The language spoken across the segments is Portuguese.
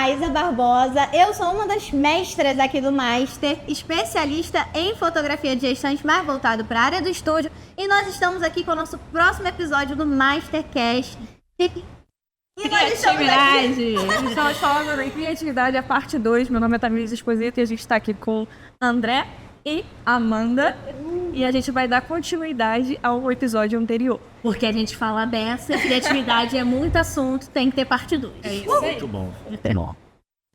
Raíza Barbosa, eu sou uma das mestras aqui do Master, especialista em fotografia de gestante, mais voltado para a área do estúdio, e nós estamos aqui com o nosso próximo episódio do Mastercast. Criatividade! Estamos falando em criatividade, a parte 2. Meu nome é Tamires Esposito e a gente está aqui com André e Amanda. E a gente vai dar continuidade ao episódio anterior. Porque a gente fala dessa, criatividade é muito assunto, tem que ter parte 2. É isso aí. Muito bom.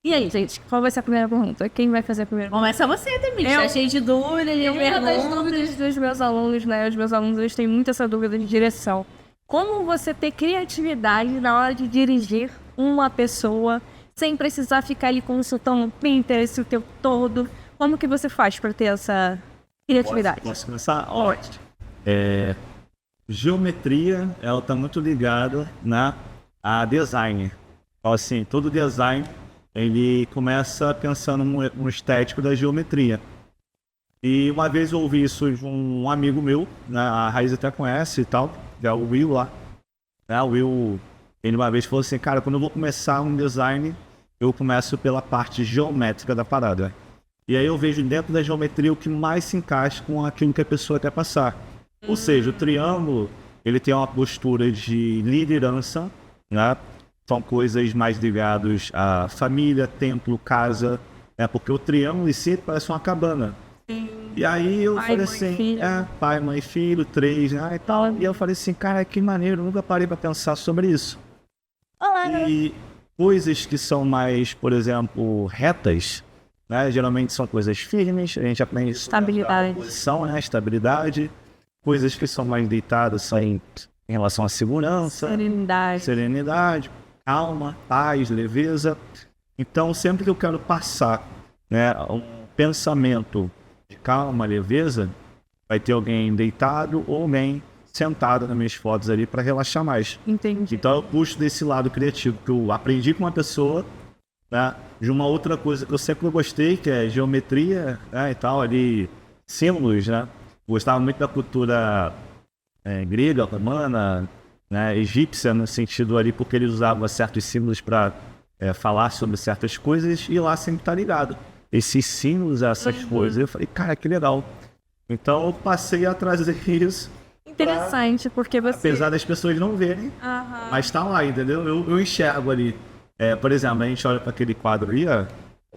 E aí, gente, qual vai ser a primeira pergunta? Quem vai fazer a primeira pergunta? Começa você, Tamires, Eu- tá cheio de dúvidas, de Uma das perguntas. dúvidas dos meus alunos, né? Os meus alunos, eles têm muito essa dúvida de direção. Como você ter criatividade na hora de dirigir uma pessoa sem precisar ficar ali consultando o Pinterest o tempo todo? Como que você faz para ter essa criatividade? Posso começar? Ótimo. Geometria, ela está muito ligada a design. Então, assim, todo design, ele começa pensando no estético da geometria. E uma vez eu ouvi isso de um amigo meu, né, a Raíza até conhece e tal, que é o Will lá. Né, o Will, ele uma vez falou assim, cara, quando eu vou começar um design, eu começo pela parte geométrica da parada. E aí eu vejo dentro da geometria o que mais se encaixa com aquilo que a pessoa quer passar. Ou seja, o triângulo, ele tem uma postura de liderança, né? São coisas mais ligadas à família, templo, casa, né? Porque o triângulo em si parece uma cabana. E aí eu Pai, falei mãe, assim, filho. pai, mãe, filho, 3, né? E tal. E eu falei assim, cara, que maneiro, eu nunca parei para pensar sobre isso. Olá, E coisas que são mais, por exemplo, retas, né? Geralmente são coisas firmes, a gente aprende isso. Estabilidade. Posição, né? Estabilidade. Coisas que são mais deitadas são em relação à segurança, Serenidade. serenidade, calma, paz, leveza. Então, sempre que eu quero passar, né, um pensamento de calma, leveza, vai ter alguém deitado ou alguém sentado nas minhas fotos ali para relaxar mais. Entendi. Então eu puxo desse lado criativo que eu aprendi com uma pessoa, né, de uma outra coisa que eu sempre gostei, que é geometria, né, e tal, ali, símbolos, né? Gostava muito da cultura grega, romana, né, egípcia, no sentido ali, porque eles usavam certos símbolos para falar sobre certas coisas e lá sempre tá ligado. Esses símbolos, essas coisas. Eu falei, cara, que legal. Então eu passei a trazer isso, Interessante, porque você... apesar das pessoas não verem, Aham. mas tá lá, entendeu? Eu enxergo ali. Por exemplo, a gente olha para aquele quadro ali, ó,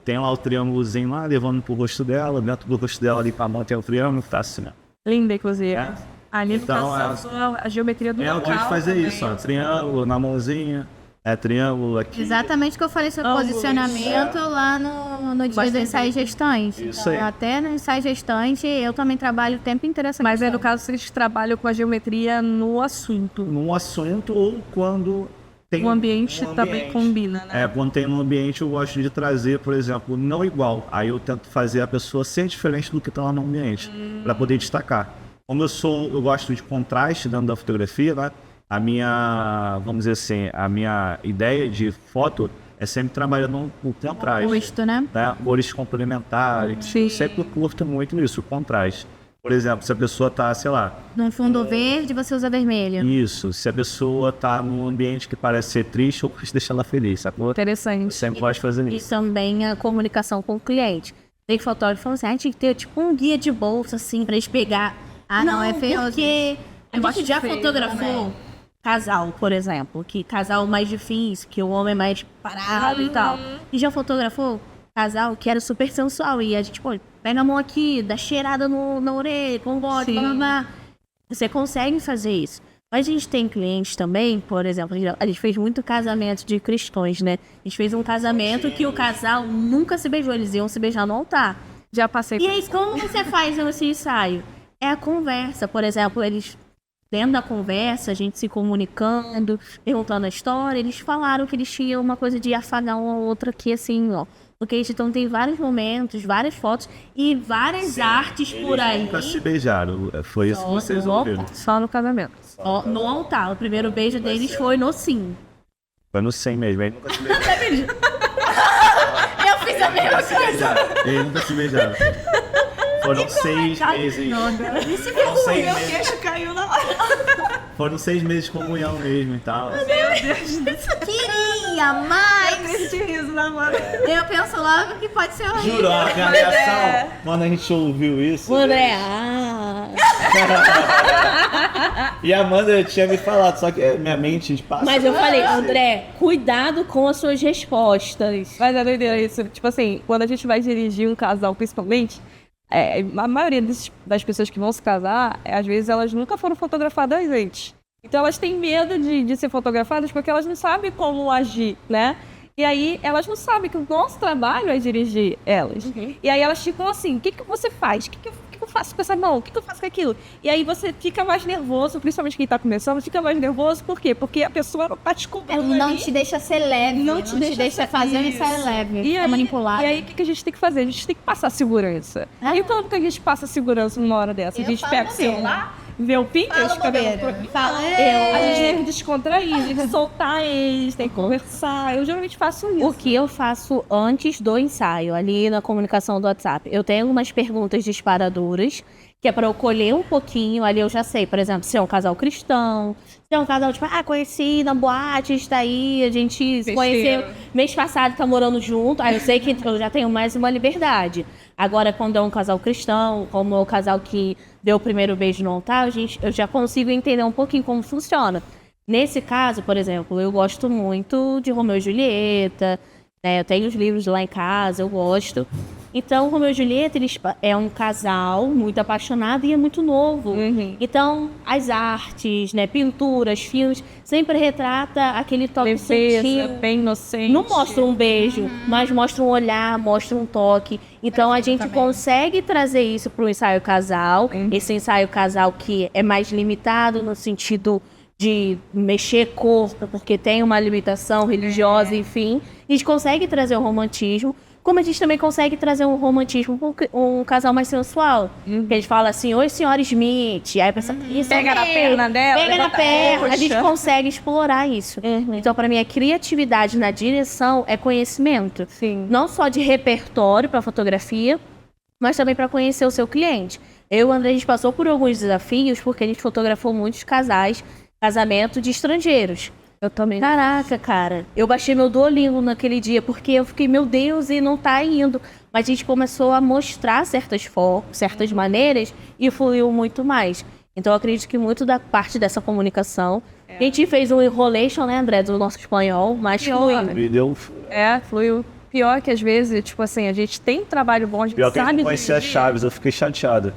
tem lá o triângulozinho lá, levando pro rosto dela, dentro do rosto dela ali pra mão tem o triângulo, tá assim, né? Linda, inclusive. É. Ali no Então, caso, a geometria do Eu local gosto de fazer também. isso, ó, triângulo na mãozinha, triângulo aqui. exatamente o que eu falei sobre Ângulos, posicionamento lá no dia do ensaio gestante. Isso aí. Então, até no ensaio gestante, eu também trabalho o tempo inteiro essa Mas aí, questão. no caso, vocês trabalham com a geometria no assunto. Num assunto ou quando tem O ambiente um também combina, né? Quando tem um ambiente eu gosto de trazer, por exemplo, não igual. Aí eu tento fazer a pessoa ser diferente do que está lá no ambiente, para poder destacar. Como eu gosto de contraste dentro da fotografia, né? A minha, vamos dizer assim, a minha ideia de foto é sempre trabalhando no contraste. Oposto, né? Né? Cores complementares. Sim. Sempre curto muito isso, o contraste. Por exemplo, se a pessoa tá, sei lá, No fundo verde, você usa vermelho. isso, se a pessoa tá num ambiente que parece ser triste, eu gosto de deixar ela feliz, sacou? Eu Interessante. sempre gosto de fazer E isso. também a comunicação com o cliente. Tem fotógrafo falando assim, tinha que ter tipo um guia de bolsa, assim, pra eles pegar. Não, é feio. Porque a Eu acho gente já feio fotografou também. casal, por exemplo. Que casal mais difícil, que o homem é mais parado e tal. E já fotografou casal que era super sensual. E a gente, pô, pega a mão aqui, dá cheirada na orelha, com bode, Sim. blá, blá, blá. Você consegue fazer isso. Mas a gente tem clientes também, por exemplo, a gente fez muito casamento de cristãos, né? A gente fez um casamento que o casal nunca se beijou, eles iam se beijar no altar. Já passei E aí, como você faz esse ensaio? É a conversa, por exemplo, eles, dentro da conversa, a gente se comunicando, perguntando a história, eles falaram que eles tinham uma coisa de afagar um ao outro aqui, assim, ó. Porque então tem vários momentos, várias fotos e várias artes por aí. Nunca se beijaram, foi isso que vocês ouviram. só no casamento. Ó, no altar. O primeiro beijo deles foi no sim. Foi no 100 mesmo, ele nunca se beijaram. Eu fiz a mesma coisa. Ele nunca se beijaram. Foram 6 meses. Foram 6 Meu meses. queixo caiu na hora. Foram 6 meses de comunhão mesmo e tal. Queria mais. Esse riso na Amanda. Eu penso logo que pode ser horrível. Juro, a minha reação, quando a gente ouviu isso. O André, E a Amanda tinha me falado, só que minha mente passa. Mas eu falei, André, cuidado com as suas respostas. Mas é doideira isso. Tipo assim, quando a gente vai dirigir um casal, principalmente, a maioria das pessoas que vão se casar, às vezes elas nunca foram fotografadas antes. Então elas têm medo de ser fotografadas porque elas não sabem como agir, né? E aí elas não sabem que o nosso trabalho é dirigir elas. E aí elas ficam assim, o que você faz? O que eu faço com essa mão? O que eu faço com aquilo? E aí você fica mais nervoso, principalmente quem tá começando, fica mais nervoso, por quê? Porque a pessoa não tá te cobrando Não ali. te deixa ser leve, não te deixa fazer um ensaio leve, E aí, manipulado. E aí, o que a gente tem que fazer? A gente tem que passar segurança. E como que a gente passa segurança numa hora dessa? A gente pega o celular, vê o Pinterest, a gente tem que descontrair, tem que soltar eles, tem que conversar. Eu geralmente faço isso. O que eu faço antes do ensaio, ali na comunicação do WhatsApp? Eu tenho algumas perguntas disparadoras, que é para eu colher um pouquinho, ali eu já sei, por exemplo, se é um casal cristão, se é um casal, tipo, conheci na boate, está aí, a gente se conheceu mês passado, tá morando junto, aí eu sei que eu já tenho mais uma liberdade. Agora, quando é um casal cristão, como é o casal que deu o primeiro beijo no altar, eu já consigo entender um pouquinho como funciona. Nesse caso, por exemplo, eu gosto muito de Romeu e Julieta, né? Eu tenho os livros lá em casa, eu gosto. Então, Romeu e Julieta, eles é um casal muito apaixonado e é muito novo. Então, as artes, né, pinturas, filmes, sempre retrata aquele toque sutil. Bem inocente. Não mostra um beijo, mas mostra um olhar, mostra um toque. Então, a gente consegue trazer isso para o ensaio casal. Esse ensaio casal que é mais limitado no sentido de mexer corpo, porque tem uma limitação religiosa, enfim. A gente consegue trazer o romantismo, como a gente também consegue trazer um romantismo para um casal mais sensual. Que a gente fala assim, oi, senhora Smith. Aí a pessoa, pega na perna dela. Pega na perna. A gente consegue explorar isso. Então, para mim, a criatividade na direção é conhecimento. Sim. Não só de repertório para fotografia, mas também para conhecer o seu cliente. Eu e o André, a gente passou por alguns desafios, porque a gente fotografou muitos casamento de estrangeiros. Eu também. Caraca, cara, eu baixei meu Duolingo naquele dia, porque eu fiquei, meu Deus, e não tá indo. Mas a gente começou a mostrar certas maneiras e fluiu muito mais. Então eu acredito que muito da parte dessa comunicação. A gente fez um enrolation, né, André, do nosso espanhol, mas fluiu. Fluiu. Pior que às vezes, tipo assim, a gente tem trabalho bom, a gente Pior que eu sabe não conhecia as chaves, eu fiquei chateado.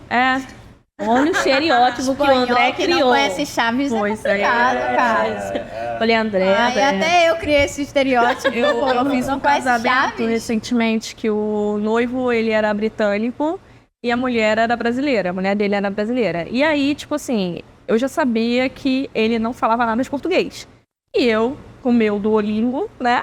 Olha o estereótipo que o André que criou. não conhece Chaves é complicado, cara. Falei, André, Até eu criei esse estereótipo. Eu fiz um Não conhece casamento Chaves? recentemente que o noivo, ele era britânico e a mulher era brasileira. A mulher dele era brasileira. E aí, tipo assim, eu já sabia que ele não falava nada de português. E eu, com o meu Duolingo, né,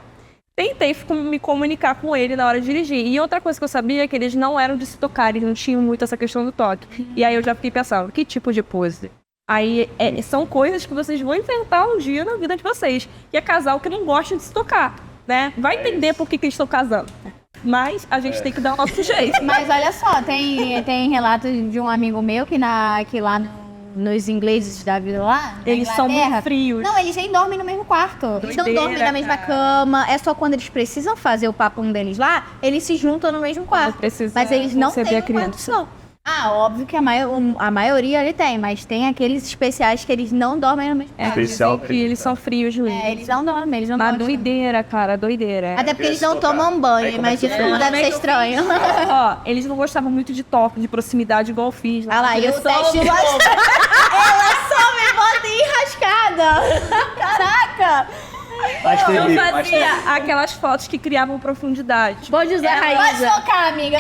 tentei me comunicar com ele na hora de dirigir. E outra coisa que eu sabia é que eles não eram de se tocar, eles não tinham muito essa questão do toque. E aí eu já fiquei pensando, que tipo de pose? Aí são coisas que vocês vão enfrentar um dia na vida de vocês. Que é casal que não gosta de se tocar, né? Vai entender por que eles estão casando. Mas a gente tem que dar o nosso jeito. Mas olha só, tem relato de um amigo meu que lá nos ingleses da vida lá, na Eles são Inglaterra, muito frios. Não, eles nem dormem no mesmo quarto. Eles não Doideira, dormem na mesma cara. cama. É só quando eles precisam fazer o papum deles lá, eles se juntam no mesmo quarto. precisa Mas eles não conceber têm a um quarto criança. só. Óbvio que a maioria ele tem, mas tem aqueles especiais que eles não dormem no mesmo quarto. Especial. Que eles são frios mesmo. Eles não dormem, eles não Mas gostam. doideira, cara, doideira. Até porque eles não tomam banho, mas isso não deve ser estranho. Ó, eles não gostavam muito de toque, de proximidade, igual eu fiz. Olha lá, e o teste Ela só me bota enrascada. Caraca! Mas Eu teve, fazia aquelas fotos que criavam profundidade. pode usar a Pode Raíza. focar, amiga.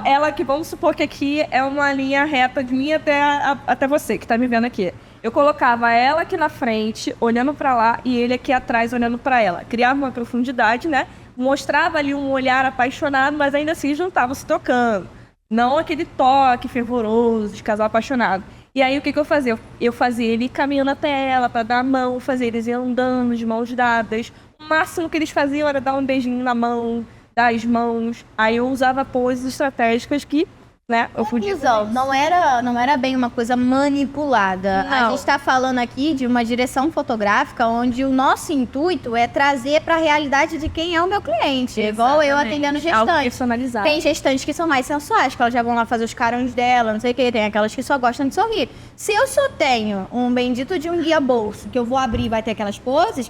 Ela que vamos supor que aqui é uma linha reta de mim até você, que tá me vendo aqui. Eu colocava ela aqui na frente, olhando pra lá, e ele aqui atrás, olhando pra ela. Criava uma profundidade, né? Mostrava ali um olhar apaixonado, mas ainda assim juntavam se tocando. Não aquele toque fervoroso de casal apaixonado. E aí, o que eu fazia? Eu fazia ele caminhando até ela pra dar a mão, fazia eles andando de mãos dadas. O máximo que eles faziam era dar um beijinho na mão, dar as mãos. Aí eu usava poses estratégicas que né? Eu podia Conclusão, não era bem uma coisa manipulada. Não. A gente está falando aqui de uma direção fotográfica onde o nosso intuito é trazer para a realidade de quem é o meu cliente. Igual eu atendendo algo gestantes. personalizado. Tem gestantes que são mais sensuais, que elas já vão lá fazer os carões dela, não sei o que. Tem aquelas que só gostam de sorrir. Se eu só tenho um bendito de um guia bolso, que eu vou abrir e vai ter aquelas poses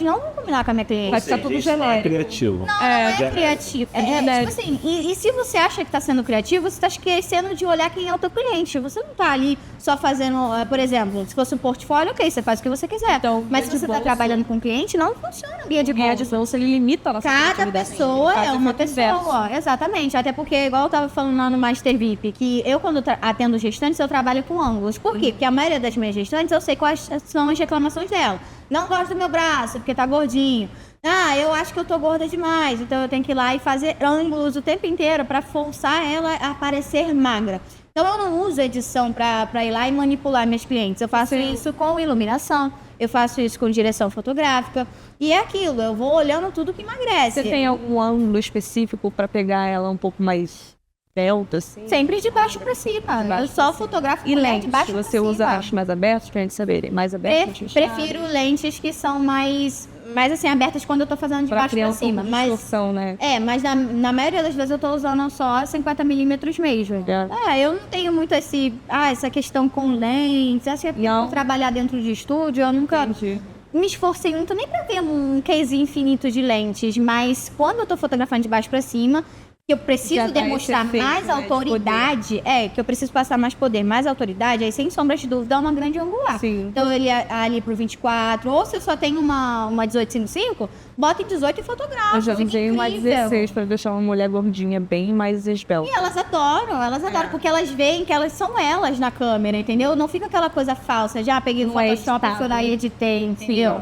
não vão combinar com a minha cliente. Vai ficar tudo Isso não é genérico. criativo. Não é criativo. verdade. Tipo assim, e se você acha que tá sendo criativo, você tá esquecendo de olhar quem é o teu cliente. Você não tá ali só fazendo, por exemplo, se fosse um portfólio, ok, você faz o que você quiser. Então, Mas guia se de você tá bolso- trabalhando com cliente, não funciona o guia de Guia bolso. de bolso, ele limita a nossa Cada criatividade. pessoa é Cada uma diverso. pessoa, exatamente. Até porque, igual eu tava falando lá no Master VIP, que eu, quando atendo gestantes, eu trabalho com ângulos. Por quê? Porque a maioria das minhas gestantes, eu sei quais são as reclamações dela. Não gosto do meu braço, porque tá gordinho. Ah, eu acho que eu tô gorda demais, então eu tenho que ir lá e fazer ângulos o tempo inteiro pra forçar ela a parecer magra. Então eu não uso edição pra ir lá e manipular meus clientes. Eu faço isso com iluminação, eu faço isso com direção fotográfica. E é aquilo, eu vou olhando tudo que emagrece. Você tem algum ângulo específico pra pegar ela um pouco mais delta, assim? Sempre de baixo pra cima. Eu só fotografo E mulher lentes, de baixo pra você cima. usa acho mais abertos pra gente saber? Mais abertos? Prefiro lentes que são mais assim, abertas quando eu tô fazendo de Pra baixo criar pra um pouco cima. de Mas distorção, né? mas na maioria das vezes eu tô usando só 50mm mesmo. Eu não tenho muito essa questão com lentes. Acho que Não. por trabalhar dentro de estúdio, eu nunca Entendi. me esforcei muito nem pra ter um case infinito de lentes. Mas quando eu tô fotografando de baixo pra cima, que eu preciso Já dá esse demonstrar efeito, mais né, de autoridade, que eu preciso passar mais poder, mais autoridade, aí sem sombra de dúvida é uma grande angular. Sim. Então ele ali pro 24, ou se eu só tenho uma 18-55, bota em 18 e fotografa. Eu já fica usei uma incrível. 16 pra deixar uma mulher gordinha bem mais esbelta. E elas adoram, porque elas veem que elas são elas na câmera, entendeu? Não fica aquela coisa falsa, já peguei no Não é Photoshop, editado. fui lá e editei, entendeu?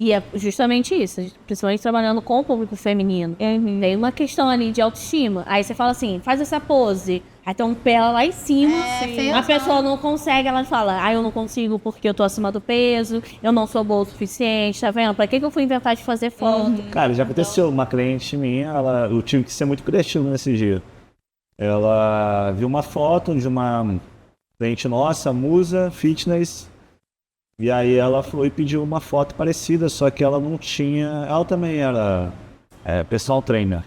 E é justamente isso, principalmente trabalhando com o público feminino. Tem uma questão ali de autoestima. Aí você fala assim, faz essa pose. Aí tem um pé lá em cima. A pessoa não consegue, ela fala, eu não consigo porque eu tô acima do peso, eu não sou boa o suficiente, tá vendo? Pra que eu fui inventar de fazer foto? Cara, já aconteceu. Uma cliente minha, eu tive que ser muito criativo nesse dia. Ela viu uma foto de uma cliente nossa, Musa Fitness, e aí ela foi e pediu uma foto parecida, só que ela não tinha... Ela também era personal trainer,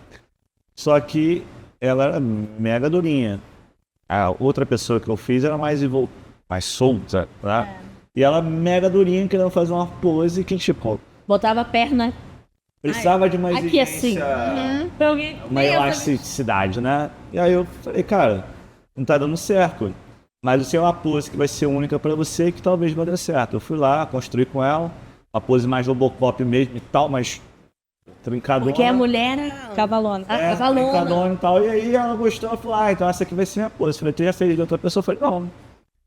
só que ela era mega durinha. A outra pessoa que eu fiz era mais solta, tá? E ela mega durinha, querendo fazer uma pose que, tipo, Botava a perna precisava de uma aqui assim. exigência... Pra alguém- uma elasticidade, né? E aí eu falei, cara, não tá dando certo. Mas você é uma pose que vai ser única pra você e que talvez vai dar certo. Eu fui lá, construí com ela, uma pose mais Robocop mesmo e tal, mas trincadona. Porque a mulher era Cavalona. cavalona. Trincadona e tal. E aí ela gostou, ela falou, então essa aqui vai ser minha pose. Eu falei, tu já fez de outra pessoa? Eu falei, não.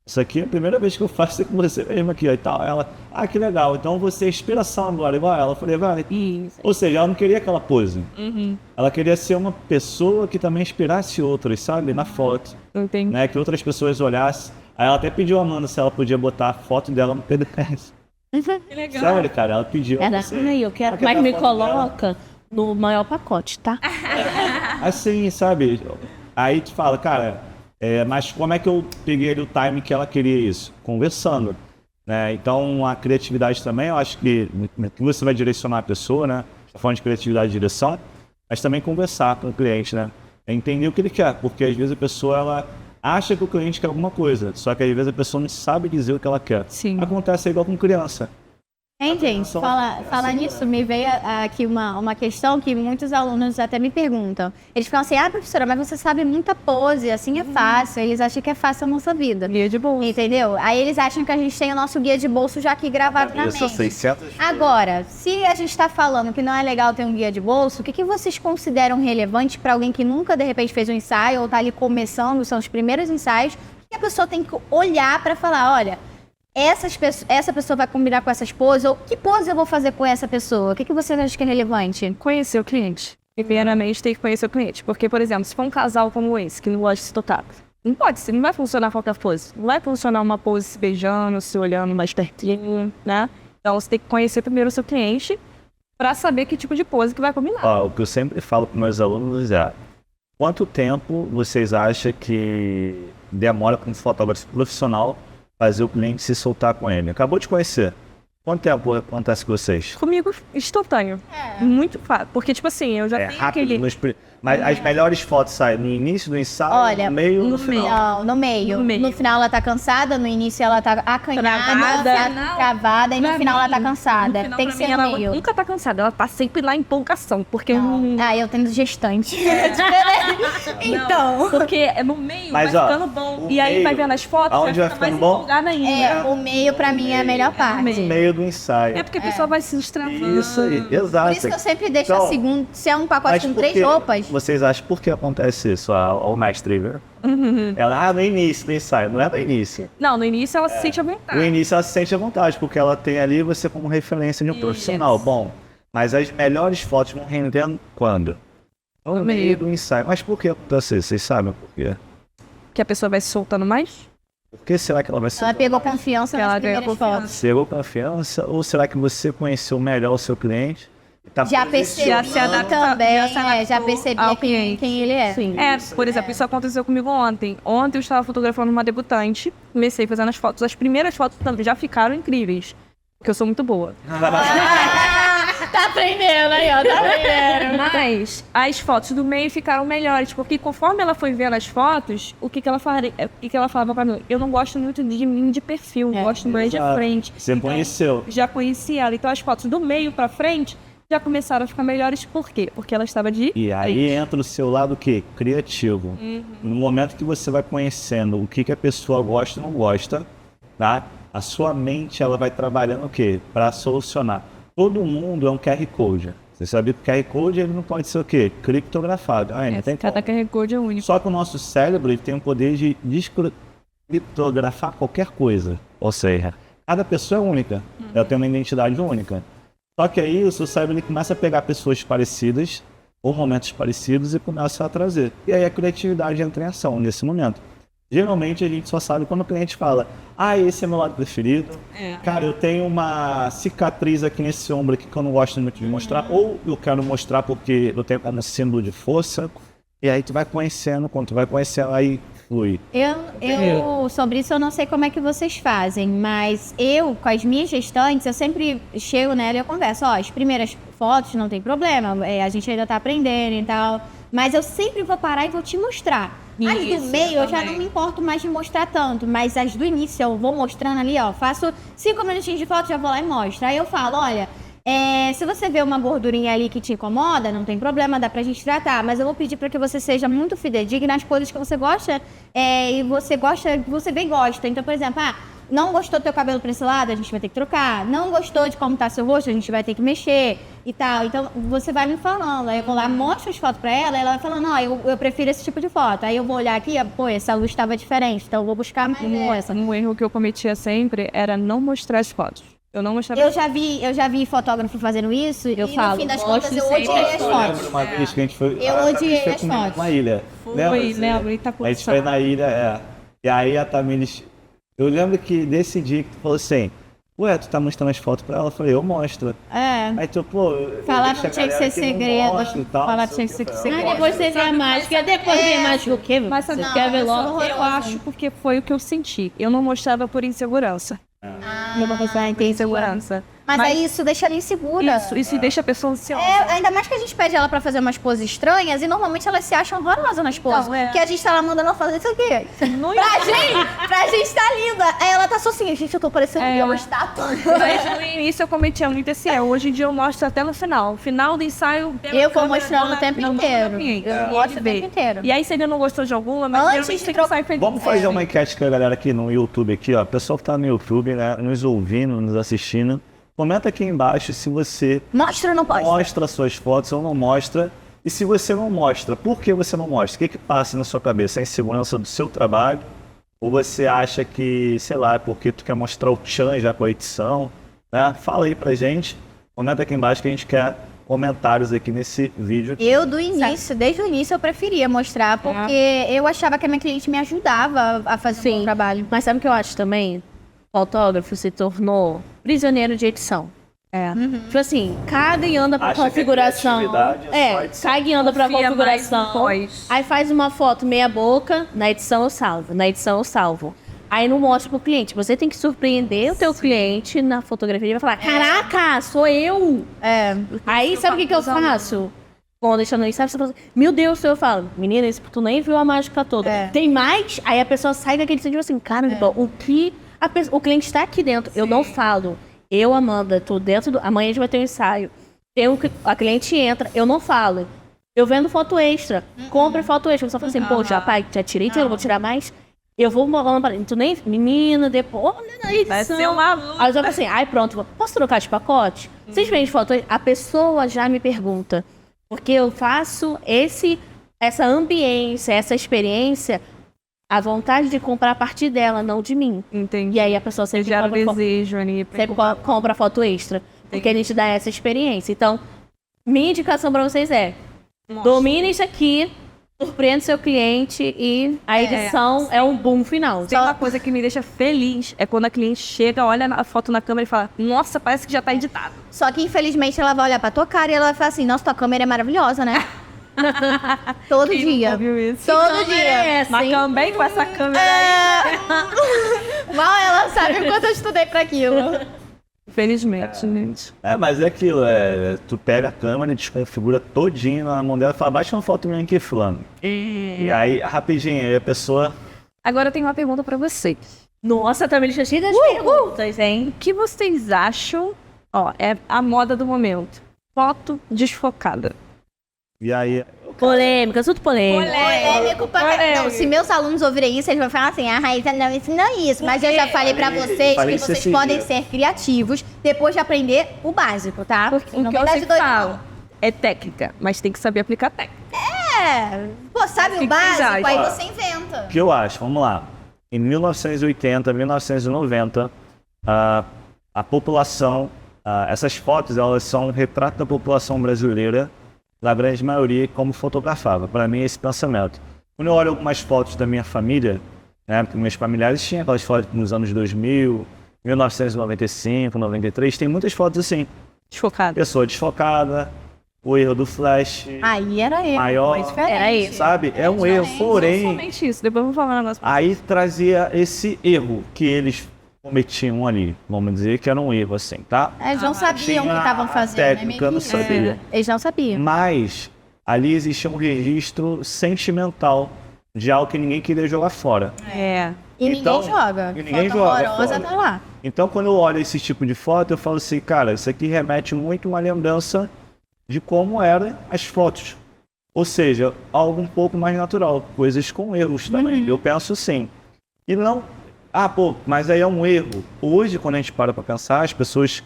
Isso aqui é a primeira vez que eu faço isso com você mesmo aqui, ó, e tal. Ela, que legal, então você é inspiração agora, igual ela. Eu falei, vai. Isso. Ou seja, ela não queria aquela pose. Ela queria ser uma pessoa que também inspirasse outras, sabe? Na foto. Entendi. Né? Que outras pessoas olhassem. Aí ela até pediu a Amanda se ela podia botar a foto dela no PDF. Que legal. Sério, cara, ela pediu. Era, Assim, eu quero, ela quer mas dar me foto dela. coloca no maior pacote, tá? Assim, sabe? Aí tu fala, cara, mas como é que eu peguei ali o time que ela queria isso? Conversando. Né? Então a criatividade também, eu acho que você vai direcionar a pessoa, né? Tá falando de criatividade e direção, mas também conversar com o cliente, né? É entender o que ele quer, porque às vezes a pessoa ela acha que o cliente quer alguma coisa, só que às vezes a pessoa não sabe dizer o que ela quer. Sim. Acontece igual com criança. Hein, gente, falar nisso, me veio aqui uma questão que muitos alunos até me perguntam. Eles falam assim, professora, mas você sabe muita pose, assim é fácil. Eles acham que é fácil a nossa vida. Guia de bolso. Entendeu? Aí eles acham que a gente tem o nosso guia de bolso já aqui gravado na mente. 600. Agora, se a gente está falando que não é legal ter um guia de bolso, o que vocês consideram relevante para alguém que nunca, de repente, fez um ensaio ou está ali começando, são os primeiros ensaios, que a pessoa tem que olhar para falar, olha... Essa pessoa vai combinar com essas poses, ou que pose eu vou fazer com essa pessoa? O que você acha que é relevante? Conhecer o cliente. Primeiramente, tem que conhecer o cliente. Porque, por exemplo, se for um casal como esse, que não gosta de se tocar, não pode ser, não vai funcionar qualquer pose. Não vai funcionar uma pose se beijando, se olhando mais pertinho, né? Então, você tem que conhecer primeiro o seu cliente para saber que tipo de pose que vai combinar. Ó, o que eu sempre falo para meus alunos é, Quanto tempo vocês acham que demora para um fotógrafo profissional fazer o cliente se soltar com ele? Acabou de conhecer. Quanto tempo acontece com vocês? Comigo, instantâneo. Muito fácil. Porque, tipo assim, eu já tenho aquele... Mas as melhores fotos saem no início do ensaio, Olha, no meio ou no final? Não, no meio. No meio. No final ela tá cansada, no início ela tá acanhada, travada, e no Pra final ela tá mim, cansada. no final, Tem que pra ser mim, no ela meio. nunca tá cansada, ela tá sempre lá em empolgação. Porque Eu tenho gestante. Então. Porque é no meio, Mas, vai ó, ficando bom. o E aí meio, vai vendo as fotos, aonde vai vai ficar mais ficando bom? empolgada ainda. O meio pra mim é a melhor parte. meio. No meio do ensaio. É porque a pessoa vai se destravando. Isso aí, exato. Por isso que eu sempre deixo Então, a segunda. Se é um pacote Mas com por 3 que roupas. Vocês acham por que acontece isso? O mestre, viu? Ela, no início do ensaio, não é no início. Não, no início ela se sente à vontade. No início ela se sente à vontade, porque ela tem ali você como referência de um profissional. Bom, mas as melhores fotos vão rendendo quando? No meio do ensaio. Mas por que acontece isso? Vocês sabem por quê? Que a pessoa vai se soltando mais? Por que será que ela vai ser? Ela pegou confiança nas Ela ganhou primeiras confiança. fotos. Chegou confiança? Ou será que você conheceu melhor o seu cliente? E tá Já percebi Já se adaptou, também, já se adaptou já percebi ao quem cliente. ele é. Sim. Por exemplo, isso aconteceu comigo ontem. Ontem eu estava fotografando uma debutante, comecei fazendo as fotos. As primeiras fotos também já ficaram incríveis, porque eu sou muito boa. Tá aprendendo aí, ó, tá aprendendo. Mas as fotos do meio ficaram melhores, porque conforme ela foi vendo as fotos, o que ela falava pra mim? Eu não gosto muito de mim de perfil, eu gosto mais de Exato. frente. Você conheceu. Já conheci ela, então as fotos do meio pra frente já começaram a ficar melhores. Por quê? Porque ela estava de E aí entra o seu lado o quê? Criativo. No momento que você vai conhecendo o que a pessoa gosta ou não gosta, tá? A sua mente ela vai trabalhando o quê? Para solucionar. Todo mundo é um QR Code. Você sabe que o QR Code ele não pode ser o quê? Criptografado. Não tem cada QR Code é único. Só que o nosso cérebro ele tem o poder de descriptografar qualquer coisa. Ou seja, cada pessoa é única. Ela tem uma identidade única. Só que aí o seu cérebro ele começa a pegar pessoas parecidas ou momentos parecidos e começa a trazer. E aí a criatividade entra em ação nesse momento. Geralmente a gente só sabe quando o cliente fala: esse é meu lado preferido. Cara, eu tenho uma cicatriz aqui nesse ombro aqui que eu não gosto muito de mostrar. Ou eu quero mostrar porque eu tenho como símbolo de força. E aí tu vai conhecendo, quando tu vai conhecendo, aí flui. Eu sobre isso eu não sei como é que vocês fazem, mas eu, com as minhas gestantes, eu sempre chego nela e eu converso. As primeiras fotos não tem problema, a gente ainda tá aprendendo e tal. Mas eu sempre vou parar e vou te mostrar. As do meio eu já não me importo mais de mostrar tanto, mas as do início eu vou mostrando ali, faço 5 minutinhos de foto, já vou lá e mostro. Aí eu falo, olha, se você vê uma gordurinha ali que te incomoda, não tem problema, dá pra gente tratar, mas eu vou pedir pra que você seja muito fidedigna nas coisas que você gosta, e você vê e gosta. Então, por exemplo, não gostou do teu cabelo pra esse lado, a gente vai ter que trocar. Não gostou de como tá seu rosto, a gente vai ter que mexer e tal. Então, você vai me falando. Aí eu vou lá, mostro as fotos pra ela, e ela vai falando, eu prefiro esse tipo de foto. Aí eu vou olhar aqui, essa luz estava diferente, então eu vou buscar mais essa. Um erro que eu cometia sempre era não mostrar as fotos. Eu não mostrava. Eu já vi fotógrafo fazendo isso, e no fim das contas eu odiei as Eu lembro fotos. uma vez que a gente foi. Eu odiei as comigo fotos. numa ilha. Lembro, A gente foi na ilha, E aí a Tamiris. Eu lembro que desse dia que tu falou assim: tu tá mostrando as fotos pra ela? Eu falei: eu mostro. Aí tu, Falar que tinha que ser segredo. Falar que tinha que ser segredo. Depois você vê a mágica, depois vem a mágica o quê? Mas sabe, Você quer ver logo? eu acho porque foi o que eu senti. Eu não mostrava por insegurança. Tem insegurança. Mas aí isso deixa ela insegura. Isso deixa a pessoa ansiosa. Ainda mais que a gente pede ela pra fazer umas poses estranhas e normalmente elas se acham horrorosas nas poses. Porque a gente tá lá mandando ela fazer isso aqui. Pra gente tá linda. Aí ela tá só assim, gente, eu tô parecendo uma estátua. Mas no início eu cometia muito esse erro. Hoje em dia eu mostro até no final. Final do ensaio... Eu vou mostrando o tempo inteiro. Eu mostro o tempo inteiro. E aí se ele não gostou de alguma, mas geralmente tem que sair feliz. Vamos fazer uma enquete com a galera aqui no YouTube, aqui, ó. O pessoal que tá no YouTube, né, nos ouvindo, nos assistindo. Comenta aqui embaixo se você Mostra ou não pode? mostra suas fotos ou não mostra. E se você não mostra, por que você não mostra? O que passa na sua cabeça? A insegurança do seu trabalho? Ou você acha que, sei lá, é porque tu quer mostrar o tchan já com a edição? Né? Fala aí pra gente. Comenta aqui embaixo que a gente quer comentários aqui nesse vídeo. Eu, desde o início, eu preferia mostrar, porque eu achava que a minha cliente me ajudava a fazer o trabalho. Mas sabe o que eu acho também? O fotógrafo se tornou prisioneiro de edição. Tipo assim, caga e anda pra Acha que a configuração. criatividade é só edição. Caga e anda pra Confia mais configuração. no pós. Aí faz uma foto meia boca, na edição eu salvo, na edição eu salvo. Aí não mostra pro cliente. Você tem que surpreender o teu cliente na fotografia. Ele vai falar, caraca, sou eu! Aí sabe o que eu faço? Quando deixando aí, sabe? Você fala assim, meu Deus, eu falo, menina, tu nem viu a mágica toda. Tem mais? Aí a pessoa sai daquele sentido assim, caramba, o que o cliente está aqui dentro? Eu não falo. Eu, Amanda, tô dentro do... Amanhã a gente vai ter um ensaio. A cliente entra, eu não falo. Eu vendo foto extra. Compra foto extra. Eu só falo assim, pô, já tirei dinheiro, vou tirar mais. Eu vou falando pra ele, tu nem... Menina, depois... Olha na edição. Vai ser uma luta. Aí eu já falo assim, ai pronto, posso trocar de pacote? Vocês vendem foto? A pessoa já me pergunta. Porque eu faço essa ambiência, essa experiência, a vontade de comprar a partir dela, não de mim. Entendi. E aí a pessoa sempre Gera compra, desejo ali. sempre compra foto extra. Porque a gente dá essa experiência. Então, minha indicação pra vocês é, domine isso aqui, surpreende seu cliente e a edição é um boom final. Tem uma coisa que me deixa feliz, é quando a cliente chega, olha a foto na câmera e fala, nossa, parece que já tá editado. Só que, infelizmente, ela vai olhar pra tua cara e ela vai falar assim, nossa, tua câmera é maravilhosa, né? Todo dia. Viu isso? Todo dia. Mas também com essa câmera aí. Mal ela sabe o quanto eu estudei pra aquilo. Infelizmente, gente. Mas é aquilo, tu pega a câmera e desconfigura todinho na mão dela e fala, baixa uma foto minha aqui, fulano. E aí, rapidinho, aí a pessoa... Agora eu tenho uma pergunta pra vocês. Nossa, também deixa cheia das perguntas, hein? O que vocês acham, é a moda do momento? Foto desfocada. E aí... Polêmica, assunto polêmico. Polêmico pra caramba. Não, se meus alunos ouvirem isso, eles vão falar assim, a Raíssa não ensinou isso. Mas eu já falei pra vocês Falei que isso vocês esse podem dia. ser criativos depois de aprender o básico, tá? Porque Não o que eu vem dar de sempre doido, falo não. é técnica, mas tem que saber aplicar técnica. Pô, sabe o que básico? vocês Aí acham? você inventa. O que eu acho? Vamos lá. Em 1980, 1990, a população, essas fotos, elas são um retrato da população brasileira, da grande maioria, como fotografava. Para mim, esse pensamento. Quando eu olho algumas fotos da minha família, né, porque meus familiares tinham aquelas fotos nos anos 2000, 1995, 93, tem muitas fotos assim. Desfocada. Pessoa desfocada, o erro do flash, Aí era eu. maior, Mas diferente. Era isso. sabe? É um erro, porém... Somente isso, depois eu vou falar um negócio. Aí trazia esse erro que eles cometiam ali, vamos dizer que era um erro assim, tá? Eles não sabiam o que estavam fazendo. Técnica, né? não sabia. Eles não sabiam. Mas ali existia um registro sentimental de algo que ninguém queria jogar fora. E Então, ninguém joga. e ninguém Foto joga horrorosa fora. tá lá. Então quando eu olho esse tipo de foto, eu falo assim, cara, isso aqui remete muito a uma lembrança de como eram as fotos. Ou seja, algo um pouco mais natural, coisas com erros também. Eu penso sim. E não... mas aí é um erro. Hoje, quando a gente para pensar, as pessoas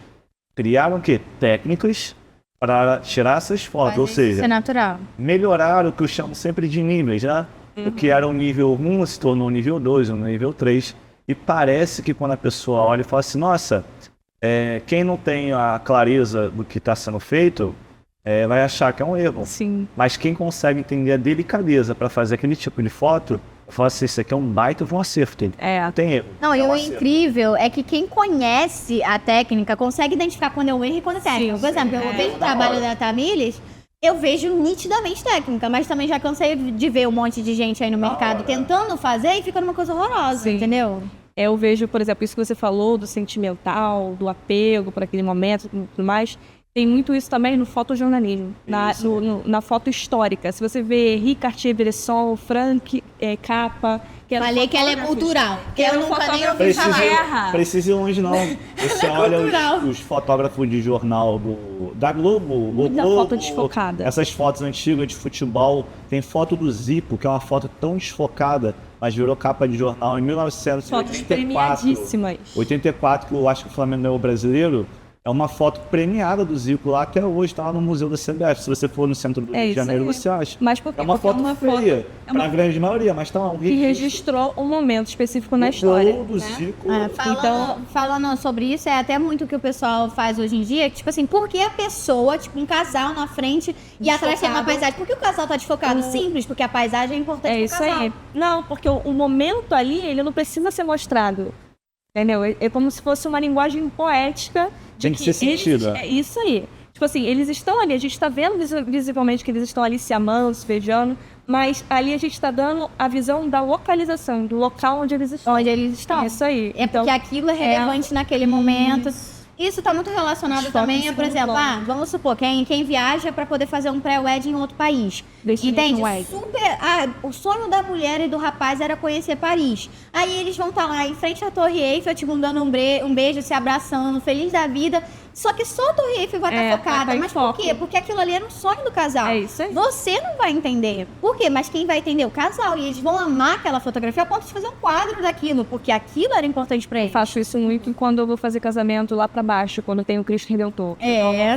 criaram o quê? Técnicas para tirar essas fotos. Ou seja, Isso é natural. melhoraram o que eu chamo sempre de níveis, né? O que era um nível 1 se tornou um nível 2, um nível 3. E parece que quando a pessoa olha e fala assim, nossa, quem não tem a clareza do que está sendo feito, vai achar que é um erro. Sim. Mas quem consegue entender a delicadeza para fazer aquele tipo de foto, fala assim, isso aqui é um baita de um acerto. Não tem erro. Não, e É um o acerto. incrível é que quem conhece a técnica consegue identificar quando é um erro e quando é técnica. Por exemplo, eu vejo o trabalho da Tamires, eu vejo nitidamente técnica, mas também já cansei de ver um monte de gente aí no mercado tentando fazer e fica numa coisa horrorosa, Sim. entendeu? Eu vejo, por exemplo, isso que você falou do sentimental, do apego por aquele momento e tudo mais. Tem muito isso também no fotojornalismo, na foto histórica. Se você vê Henri Cartier-Bresson, Frank Capra... Falei que ela é cultural, que eu nunca nem ouvi Precisa falar. ir longe, não. Você olha os fotógrafos de jornal da Globo, Muita Globo, foto desfocada. Essas fotos antigas de futebol. Tem foto do Zico, que é uma foto tão desfocada, mas virou capa de jornal em Fotos 1984. premiadíssimas. 84, que eu acho que o Flamengo é o brasileiro. É uma foto premiada do Zico lá, até hoje está lá no Museu da CBF. Se você for no centro do Rio de isso Janeiro, aí. você acha. Mas por quê? É uma Porque foto feia, para a grande maioria, mas tá lá um Que registrou um momento específico na história. gol do Zico. Falando sobre isso, é até muito o que o pessoal faz hoje em dia, que, tipo assim, por que a pessoa, tipo, um casal na frente e atrás tem uma paisagem? Por que o casal tá desfocado? Simples, porque a paisagem é importante É pro isso casal. aí. Não, porque o momento ali, ele não precisa ser mostrado. Entendeu? É como se fosse uma linguagem poética. Tem que ser sentido. É isso aí. Tipo assim, eles estão ali, a gente tá vendo visivelmente que eles estão ali se amando, se beijando, mas ali a gente tá dando a visão da localização, do local onde eles estão. Onde eles estão. É isso aí. É porque aquilo é relevante naquele momento. Isso está muito relacionado também a, por exemplo, vamos supor, quem viaja para poder fazer um pré-wedding em outro país. Entende? O sonho da mulher e do rapaz era conhecer Paris. Aí eles vão estar lá em frente à Torre Eiffel, tipo, dando um beijo, se abraçando, feliz da vida. Só que só a Torre Eiffel vai estar focada. Mas por quê? Porque aquilo ali era um sonho do casal. É isso aí. Você não vai entender. Por quê? Mas quem vai entender? O casal. E eles vão amar aquela fotografia ao ponto de fazer um quadro daquilo, porque aquilo era importante pra eles. Faço isso muito quando eu vou fazer casamento lá pra baixo, quando tem o Cristo Redentor.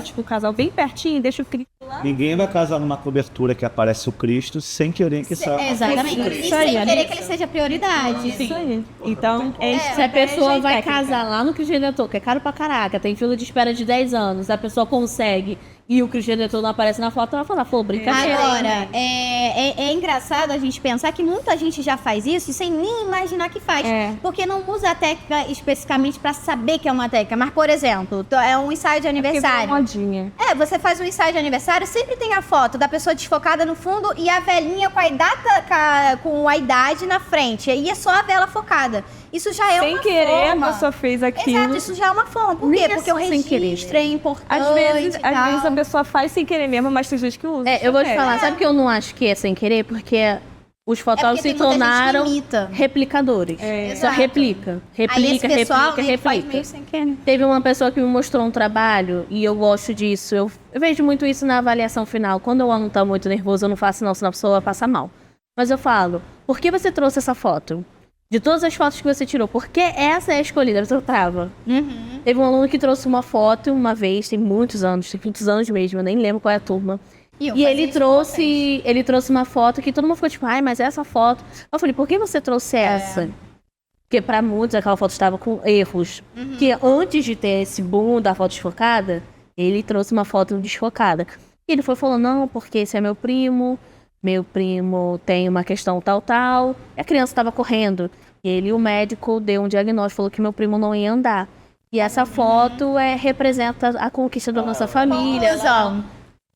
Tipo, o casal bem pertinho, deixa o Cristo lá. Ninguém vai casar numa cobertura que aparece o Cristo sem querer que saia. Exatamente. E sem querer que ele seja prioridade. Isso aí. Então, se a pessoa vai casar lá no Cristo Redentor, que é caro pra caraca, tem fila de espera de 10 anos, a pessoa consegue e o Cristo Redentor não aparece na foto, ela fala, pô, brincadeira. Agora, é engraçado a gente pensar que muita gente já faz isso sem nem imaginar que faz. Porque não usa a técnica especificamente pra saber que é uma técnica. Mas, por exemplo, é um ensaio de aniversário. Modinha. Você faz um ensaio de aniversário, sempre tem a foto da pessoa desfocada no fundo e a velhinha com a idade na frente. E é só a vela focada. Isso já é sem uma querer, forma. a pessoa fez aquilo. Exato, isso já é uma forma. Por quê? Porque o registro é importante. Às vezes a pessoa faz sem querer mesmo, mas tem gente que usa. Eu vou te falar, sabe que eu não acho que é sem querer? Porque os fotógrafos se tornaram replicadores. Só replica. Teve uma pessoa que me mostrou um trabalho e eu gosto disso. Eu vejo muito isso na avaliação final. Quando o aluno tá muito nervoso, eu não faço não, senão a pessoa passa mal. Mas eu falo, por que você trouxe essa foto? De todas as fotos que você tirou, por que essa é a escolhida? A pessoa trava. Teve um aluno que trouxe uma foto uma vez, tem muitos anos mesmo, eu nem lembro qual é a turma. E ele trouxe uma foto que todo mundo ficou tipo, ai, mas essa foto... Eu falei, por que você trouxe essa? Porque pra muitos aquela foto estava com erros. Que antes de ter esse boom da foto desfocada, ele trouxe uma foto desfocada. E ele foi falando, não, porque esse é meu primo tem uma questão tal. E a criança estava correndo. E o médico deu um diagnóstico, falou que meu primo não ia andar. E essa foto representa a conquista da nossa família.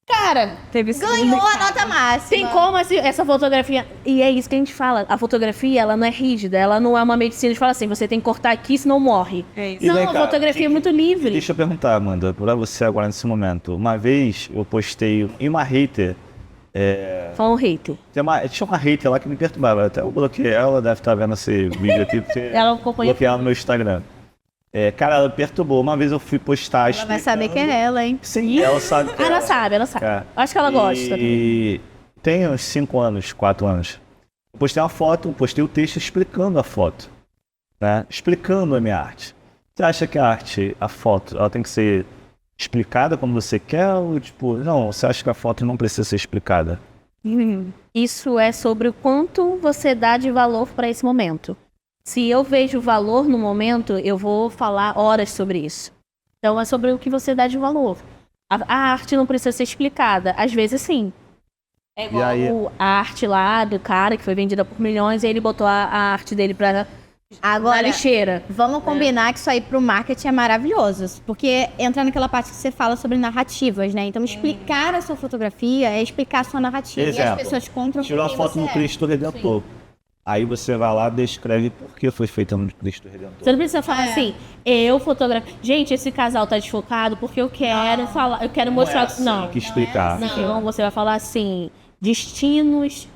Cara, ganhou a nota máxima. Tem como essa fotografia... E é isso que a gente fala. A fotografia, ela não é rígida. Ela não é uma medicina de falar assim, você tem que cortar aqui, senão morre. Não, a fotografia é muito livre. Deixa eu perguntar, Amanda, pra você agora nesse momento. Uma vez eu postei em uma hater... Fala um hater. Tinha uma hater lá que me perturbava. Até eu bloqueei ela, deve estar vendo esse vídeo aqui. Porque ela acompanha. Bloqueei ela no meu Instagram. Cara, ela perturbou. Uma vez eu fui postar... Ela vai saber quem é ela, hein? Sim, ela sabe. Ela sabe. Acho que ela gosta. E tem uns 5 anos, 4 anos. Eu postei uma foto, postei o texto explicando a foto. Né? Explicando a minha arte. Você acha que a foto, ela tem que ser explicada como você quer? Ou tipo, não, você acha que a foto não precisa ser explicada? Isso é sobre o quanto você dá de valor para esse momento. Se eu vejo valor no momento, eu vou falar horas sobre isso. Então é sobre o que você dá de valor. A arte não precisa ser explicada. Às vezes sim. É igual a arte lá do cara que foi vendida por milhões e ele botou a arte dele na lixeira. Vamos combinar que isso aí pro marketing é maravilhoso. Porque entra naquela parte que você fala sobre narrativas, né? Então explicar a sua fotografia é explicar a sua narrativa. Exemplo, e as pessoas compram. Tirou a foto no Cristo Redentor. Aí você vai lá e descreve por que foi feita no Cristo Redentor. Você não precisa falar assim, eu fotografo. Gente, esse casal tá desfocado porque eu quero falar, eu quero mostrar. Assim, não. Tem que explicar. Então você vai falar assim, destinos,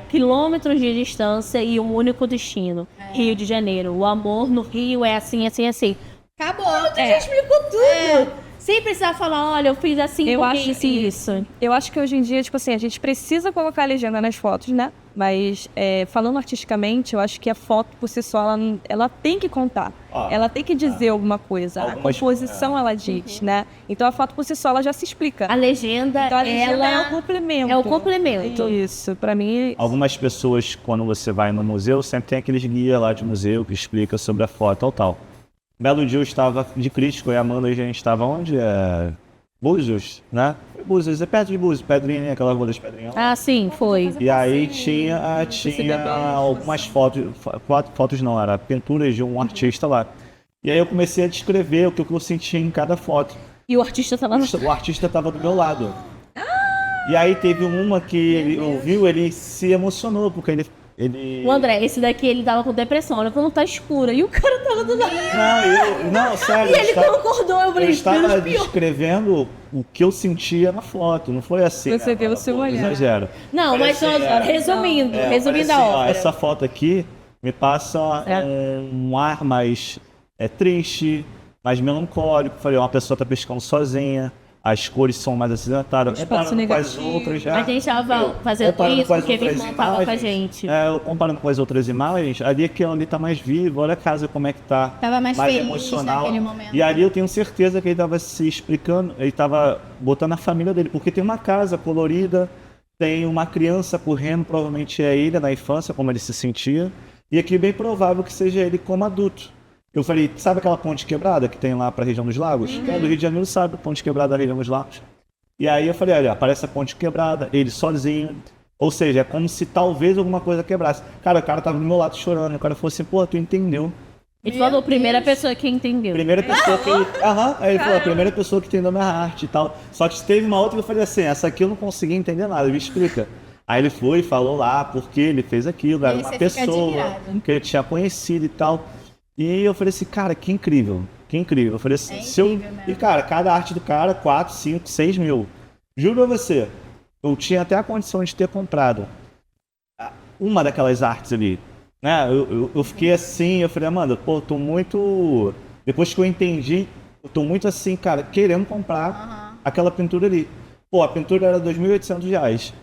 quilômetros de distância e um único destino. Rio de Janeiro. O amor no Rio é assim, assim, assim. Acabou. Tu já explicou tudo. Sem precisar falar, olha, eu fiz assim, eu porque acho isso. Eu acho que hoje em dia, tipo assim, a gente precisa colocar a legenda nas fotos, né? Mas falando artisticamente, eu acho que a foto por si só, ela tem que contar. Ela tem que dizer alguma coisa. A composição, ela diz, né? Então a foto por si só, ela já se explica. A legenda, então, a legenda é o complemento. É o complemento. Isso, pra mim... Algumas pessoas, quando você vai no museu, sempre tem aqueles guias lá de museu que explica sobre a foto, tal. Belo dia eu estava de crítico e a Amanda e a gente estava onde? Búzios, né? Búzios, é perto de Búzios, Pedrinha, aquela rua das Pedrinhas lá. Ah, sim, foi. E aí tinha algumas fotos não, era pinturas de um artista lá. E aí eu comecei a descrever o que eu sentia em cada foto. E o artista tava no... O artista estava do meu lado. E aí teve uma que ele ouviu, ele se emocionou, porque ele... O André, esse daqui, ele tava com depressão. Olha como tá escura. E o cara tava do lado. Não, sério. E ele concordou, eu falei, Eu estava Deus, pior. descrevendo o que eu sentia na foto, não foi assim. Você viu o seu olhar. Exagero. Não, mas resumindo Parece, a ó, obra. essa foto aqui me passa um ar mais triste, mais melancólico. Falei, uma pessoa tá pescando sozinha, as cores são mais acinzentadas. Comparando com as outras já. A gente tava fazendo Comparando isso com as porque minha outras irmã tava com a imagens, gente. comparando com as outras imagens, ali aquilo ali tá mais vivo, olha a casa como é que tá. Tava mais feliz emocional. naquele momento. E ali eu tenho certeza que ele tava se explicando, ele tava botando a família dele, porque tem uma casa colorida, tem uma criança correndo, provavelmente é ele na infância, como ele se sentia, e aqui é bem provável que seja ele como adulto. Eu falei, sabe aquela ponte quebrada que tem lá para a região dos lagos? Quem é do Rio de Janeiro sabe a ponte quebrada da região dos lagos. E aí eu falei, olha, aparece a ponte quebrada, ele sozinho. Ou seja, é como se talvez alguma coisa quebrasse. Cara, o cara tava do meu lado chorando. O cara falou assim, pô, tu entendeu. Ele falou, primeira pessoa que entendeu. Primeira pessoa que... Aí ele falou, a primeira pessoa que entendeu a minha arte e tal. Só que teve uma outra que eu falei assim, essa aqui eu não consegui entender nada, me explica. Aí ele foi e falou lá porque ele fez aquilo, era uma pessoa que ele tinha conhecido e tal. E eu falei assim, cara, que incrível, que incrível. Eu falei assim, e cara, cada arte do cara, 4, 5, 6 mil. Juro a você, eu tinha até a condição de ter comprado uma daquelas artes ali, né? Eu fiquei assim, eu falei, Amanda, pô, tô muito... Depois que eu entendi, eu tô muito assim, cara, querendo comprar aquela pintura ali. Pô, a pintura era R$2.800.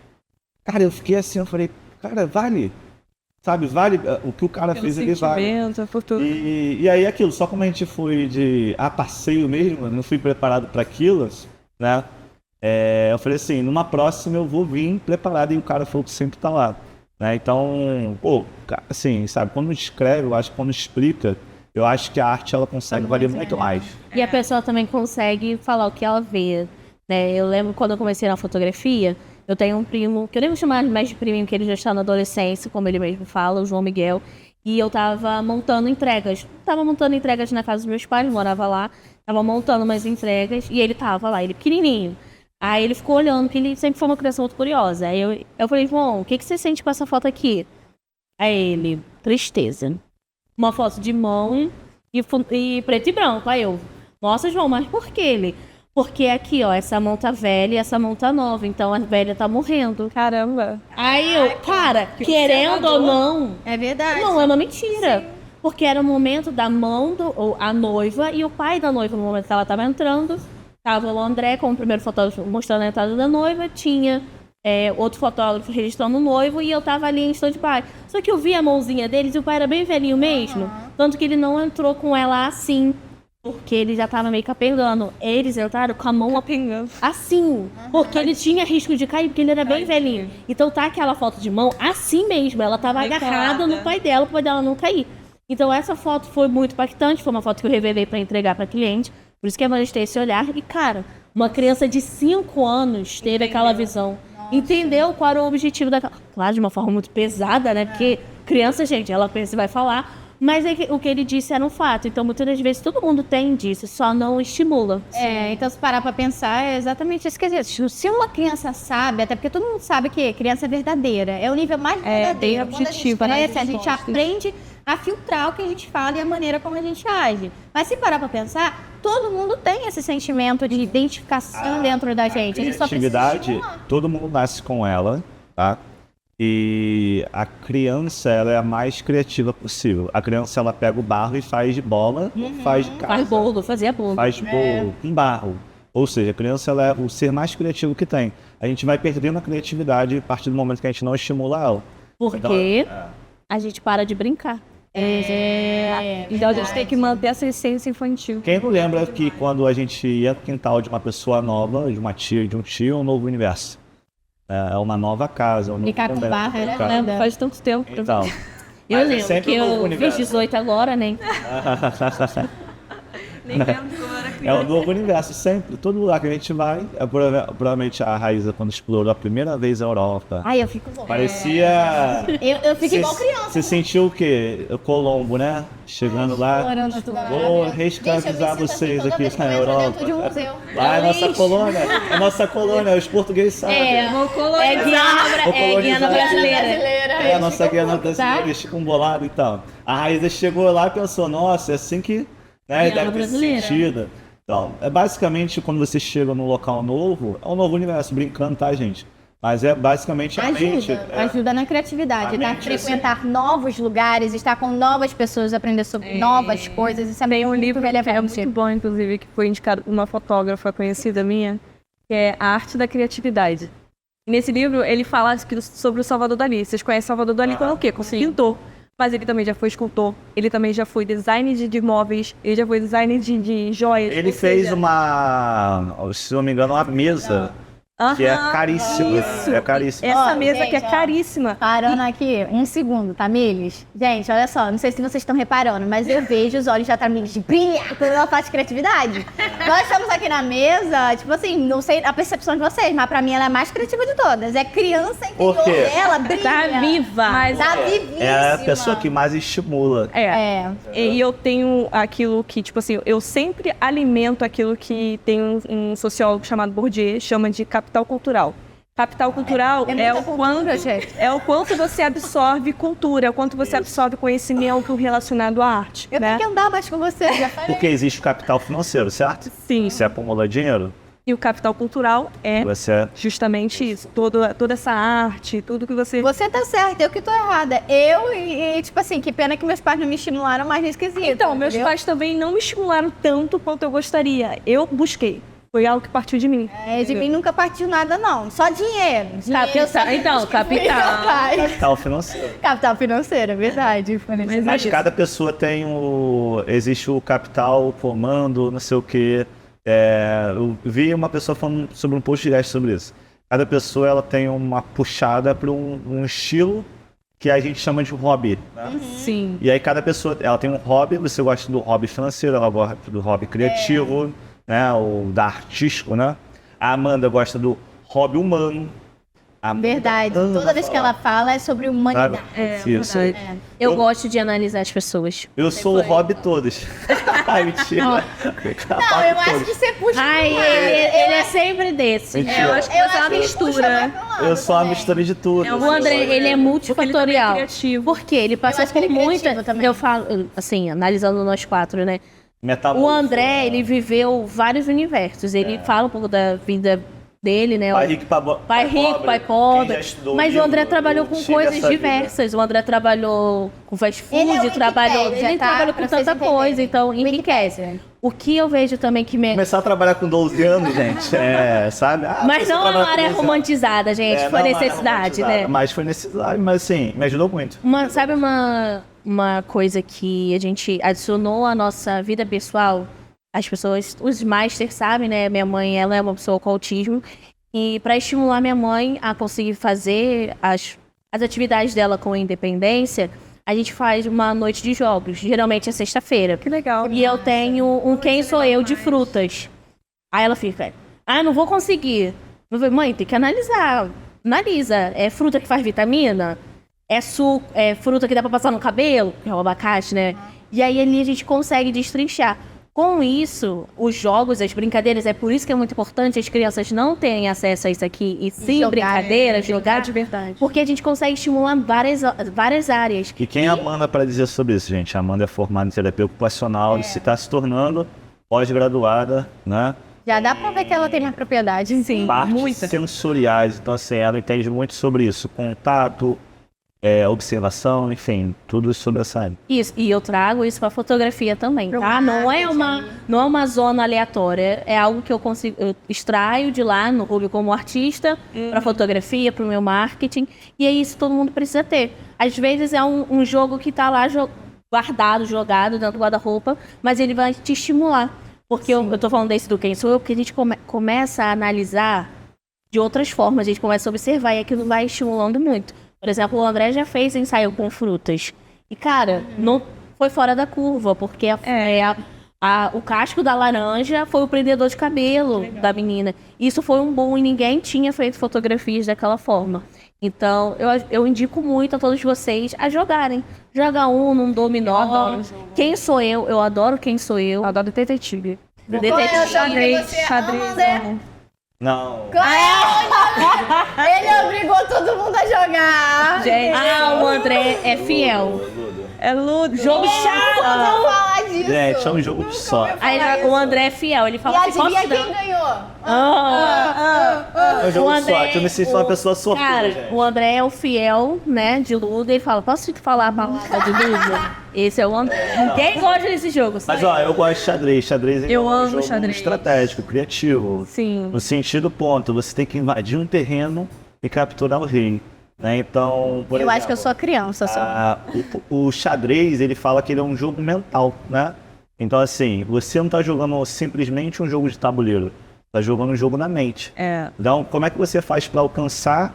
Cara, eu fiquei assim, eu falei, cara, vale... Sabe, vale o que o cara fez ali, vale. E aí aquilo, só como a gente foi de passeio mesmo, não fui preparado para aquilo, né? Eu falei assim, numa próxima eu vou vir preparado e o cara falou que sempre tá lá. Né? Então, pô, assim, sabe, quando escreve, eu acho que quando explica, eu acho que a arte ela consegue valer muito mais. E a pessoa também consegue falar o que ela vê, né? Eu lembro quando eu comecei na fotografia, eu tenho um primo, que eu nem vou chamar mais de priminho, que ele já está na adolescência, como ele mesmo fala, o João Miguel. E eu tava montando entregas. Tava montando entregas na casa dos meus pais, morava lá. Tava montando umas entregas e ele tava lá, ele pequenininho. Aí ele ficou olhando, porque ele sempre foi uma criança muito curiosa. Aí eu falei, João, o que você sente com essa foto aqui? Aí ele, tristeza. Uma foto de mão e preto e branco. Aí eu, nossa, João, mas por que ele? Porque aqui, ó, essa mão tá velha e essa mão tá nova, então a velha tá morrendo. Caramba. Aí eu, cara, querendo ou não... É verdade. Não, é uma mentira. Sim. Porque era o momento da mão, a noiva e o pai da noiva, no momento que ela tava entrando. Tava o André como primeiro fotógrafo mostrando a entrada da noiva, tinha outro fotógrafo registrando o noivo e eu tava ali em stand-by. Só que eu vi a mãozinha deles e o pai era bem velhinho mesmo, tanto que ele não entrou com ela assim. Porque ele já tava meio capengando. Eles entraram com a mão assim. Porque ele tinha risco de cair, porque ele era bem velhinho. Então tá aquela foto de mão assim mesmo. Ela tava agarrada no pai dela, pro pai dela não cair. Então essa foto foi muito impactante. Foi uma foto que eu revelei pra entregar pra cliente. Por isso que a Amanda tem esse olhar. E cara, uma criança de 5 anos teve aquela visão. Nossa. Entendeu qual era o objetivo daquela... Claro, de uma forma muito pesada, né? Porque criança, gente, ela pensa e vai falar... Mas o que ele disse era um fato. Então, muitas das vezes, todo mundo tem disso, só não estimula. Então, se parar pra pensar, é exatamente isso que é. Se uma criança sabe, até porque todo mundo sabe que criança é verdadeira, é o nível mais verdadeiro. Bem objetivo, a gente aprende a filtrar o que a gente fala e a maneira como a gente age. Mas se parar pra pensar, todo mundo tem esse sentimento de identificação dentro da gente. A gente só criatividade, todo mundo nasce com ela, tá? E a criança, ela é a mais criativa possível. A criança, ela pega o barro e faz de bola, faz de casa. Faz bolo, fazia bolo. Faz bolo com barro. Ou seja, a criança, ela é o ser mais criativo que tem. A gente vai perdendo a criatividade a partir do momento que a gente não estimula ela. Porque a gente para de brincar. Então a gente tem que manter essa essência infantil. Quem não lembra que quando a gente ia no quintal de uma pessoa nova, de uma tia, de um tio, é um novo universo. É uma nova casa. Brincar com barra, faz tanto tempo. Então, eu lembro que eu fiz 18 agora, né? Nem lembro como era É um novo universo, sempre. Todo lugar que a gente vai, provavelmente a Raíza, quando explorou a primeira vez a Europa, Ai, eu fico louca. parecia... Eu fico igual criança. Você sentiu o quê? O Colombo, né? Chegando lá, Explorando tudo. vou reescravizar vocês aqui na Europa. Dentro de um museu. Ah, é nossa colônia. É nossa colônia, os portugueses sabem. Guiana, Vou colonizar. Guiana brasileira. É a nossa Guiana brasileira, eles ficam bolados e tal. A Raíza chegou lá e pensou, nossa, é assim que, né, Guiana deve ter brasileira. sentido. Então, é basicamente quando você chega num local novo, é um novo universo, brincando, tá, gente? Mas é basicamente a mente. Ajuda na criatividade, A tá? mente, Frequentar novos lugares, estar com novas pessoas, aprender sobre novas coisas. Isso é Tem um muito livro que é relevante. muito bom, inclusive, que foi indicado por uma fotógrafa conhecida minha, que é A Arte da Criatividade. E nesse livro, ele fala sobre o Salvador Dalí. Vocês conhecem Salvador Dalí como o quê? Como pintor. Mas ele também já foi escultor, ele também já foi designer de móveis, ele já foi designer de joias. Ele ou fez seja, se não me engano, uma mesa que é aham, caríssima. isso. É caríssima. Essa Ó, mesa gente, que é ó. caríssima. Parando aqui, um segundo, Tamires. Gente, olha só, não sei se vocês estão reparando, mas eu vejo os olhos da Tamires brilhar quando ela faz criatividade. Nós estamos aqui na mesa, tipo assim, não sei a percepção de vocês, mas pra mim ela é a mais criativa de todas. É criança interior Por quê? dela, brilha. Tá viva. Mas Tá vivíssima. É a pessoa que mais estimula. É. E eu tenho aquilo que, tipo assim, eu sempre alimento aquilo que tem um sociólogo chamado Bourdieu, chama de capital cultural. Capital cultural é o quanto, gente. é o quanto você absorve cultura, é o quanto você absorve conhecimento relacionado à arte, Eu né? tenho que andar mais com você, já falei. Porque existe o capital financeiro, certo? Sim. Você acumula dinheiro, E o capital cultural é você... justamente isso, toda essa arte, tudo que você... Você tá certa, eu que tô errada. Tipo assim, que pena que meus pais não me estimularam mais nesse quesito. Então, meus entendeu? pais também não me estimularam tanto quanto eu gostaria. Eu busquei. Foi algo que partiu de mim. De mim nunca partiu nada, não. Só dinheiro. Então, capital. Capital financeiro. Capital financeiro, é verdade. Mas cada pessoa tem existe o capital, o comando, não sei o quê. Eu vi uma pessoa falando sobre um podcast sobre isso. Cada pessoa ela tem uma puxada para um estilo que a gente chama de hobby, né? Sim. E aí cada pessoa ela tem um hobby, você gosta do hobby financeiro, ela gosta do hobby criativo, né? Ou da artístico, né? A Amanda gosta do hobby humano. Verdade. Toda vez que ela fala é sobre humanidade. Isso. Eu gosto de analisar as pessoas. Eu sou o hobby todos. Ai, mentira. Não, eu acho que você puxa. Ai, ele é sempre desse. Mentira. Eu acho que você é uma mistura. Eu sou a mistura de tudo. O André, ele é multifatorial. criativo. Por quê? Ele passa acho que ele por é muita... criativo também. Eu falo, assim, analisando nós quatro, né? Metamorfo. O André, ele viveu vários universos. Ele fala um pouco da vida dele, né? Pai rico, Pai rico, pai pobre. Quem já estudou Mas o livro, André trabalhou com siga coisas essa vida. diversas. O André trabalhou com fast Ele é food, o trabalhou. Wikipédia, Ele tá? trabalhou Pra com vocês tanta entenderem. coisa, então enriquece. Wikipédia. O que eu vejo também que me. Começar a trabalhar com 12 anos, gente, sabe? Mas você não é trabalha uma com área 12 anos. romantizada, gente. Foi não, não é necessidade, romantizada, né? Mas foi necessidade, mas assim, me ajudou muito. Sabe uma coisa que a gente adicionou à nossa vida pessoal? As pessoas, os masters sabem, né? Minha mãe, ela é uma pessoa com autismo. E para estimular minha mãe a conseguir fazer as atividades dela com independência, a gente faz uma noite de jogos. Geralmente é sexta-feira. Que legal. E eu tenho um Quem Sou Eu de frutas. Aí ela fica, eu não vou conseguir. Eu falei, mãe, tem que analisar. Analisa. É fruta que faz vitamina? É suco, é fruta que dá pra passar no cabelo? Que é o abacate, né? E aí ali a gente consegue destrinchar. Com isso, os jogos, as brincadeiras, é por isso que é muito importante as crianças não terem acesso a isso aqui e sim jogar, brincadeiras, jogar de verdade. porque a gente consegue estimular várias áreas. E quem é a Amanda para dizer sobre isso, gente? A Amanda é formada em terapia ocupacional e se está se tornando pós-graduada, né? Já dá pra ver que ela tem mais propriedade. Sim, Partes muita. sensoriais. Então, assim, ela entende muito sobre isso. Contato, observação, enfim, tudo sobre essa área. Isso, e eu trago isso para fotografia também, tá? Não é uma zona aleatória, é algo que eu extraio de lá no Rubio como artista, para fotografia, para o meu marketing, e é isso que todo mundo precisa ter. Às vezes é um jogo que tá lá guardado, jogado dentro do guarda-roupa, mas ele vai te estimular. Porque eu tô falando desse do Quem Sou Eu, porque a gente começa a analisar de outras formas, a gente começa a observar e aquilo vai estimulando muito. Por exemplo, o André já fez ensaio com frutas. E, cara, não foi fora da curva, porque O casco da laranja foi o prendedor de cabelo da menina. Isso foi um boom e ninguém tinha feito fotografias daquela forma. Então, eu indico muito a todos vocês a jogarem. Joga um dominó. Eu adoro o jogo. Quem sou eu? Eu adoro Quem Sou Eu. Eu adoro detetive. Detetive. Xadrez. Não. Ele obrigou todo mundo a jogar. Gente, O André é fiel. é Ludo. Jogo chato. Vamos falar disso. Gente, é um jogo de sorte. Aí, o André é fiel. Ele E fala assim, adivinha posso quem dar? ganhou? É um jogo O de André- sorte. Eu me sinto uma pessoa sortuda, Cara, gente. o André é o fiel, né, de Ludo. Ele fala, posso te falar a palavra de Ludo? Esse é o André. Quem gosta desse jogo? Mas ó, eu gosto de xadrez. Xadrez é Eu um amo jogo xadrez. estratégico, criativo. Sim. No sentido ponto, você tem que invadir um terreno e capturar o rei. Né? Então, por Eu exemplo, acho que eu sou criança, só. o xadrez, ele fala que ele é um jogo mental, né? Então, assim, você não tá jogando simplesmente um jogo de tabuleiro, tá jogando um jogo na mente. É. Então, como é que você faz para alcançar